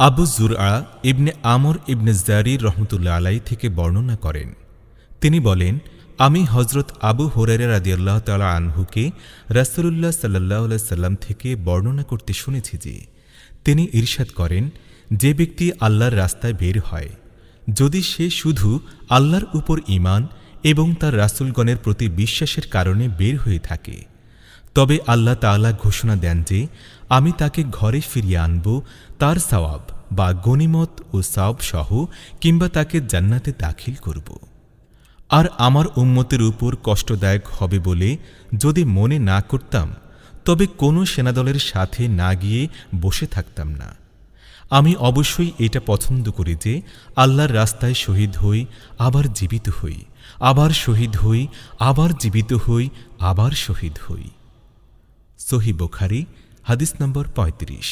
আবু যুরআ ইবনে আমর ইবনে জারির রহমতুল্লাহ আলাইহি থেকে বর্ণনা করেন, তিনি বলেন, আমি হজরত আবু হুরায়রা রাদিয়াল্লাহু তাআলা আনহুকে রাসূলুল্লাহ সাল্লাল্লাহু আলাইহি সাল্লাম থেকে বর্ণনা করতে শুনেছি যে, তিনি ইরশাদ করেন, যে ব্যক্তি আল্লাহর রাস্তায় বের হয়, যদি সে শুধু আল্লাহর উপর ঈমান এবং তার রাসূলগণের প্রতি বিশ্বাসের কারণে বের হয়ে থাকে, তবে আল্লাহ তাআলা ঘোষণা দেন যে, আমি তাকে ঘরে ফিরিয়ে আনব তার সওয়াব বা গনিমত ও সওয়াব সহ, কিংবা তাকে জান্নাতে দাখিল করব। আর আমার উম্মতের উপর কষ্টদায়ক হবে বলে যদি মনে না করতাম, তবে কোনো সেনাদলের সাথে না গিয়ে বসে থাকতাম না। আমি অবশ্যই এটা পছন্দ করি যে আল্লাহর রাস্তায় শহীদ হই, আবার জীবিত হই, আবার শহীদ হই, আবার জীবিত হই, আবার শহীদ হই। সহিহ বুখারী হাদিস নম্বর ৩৫।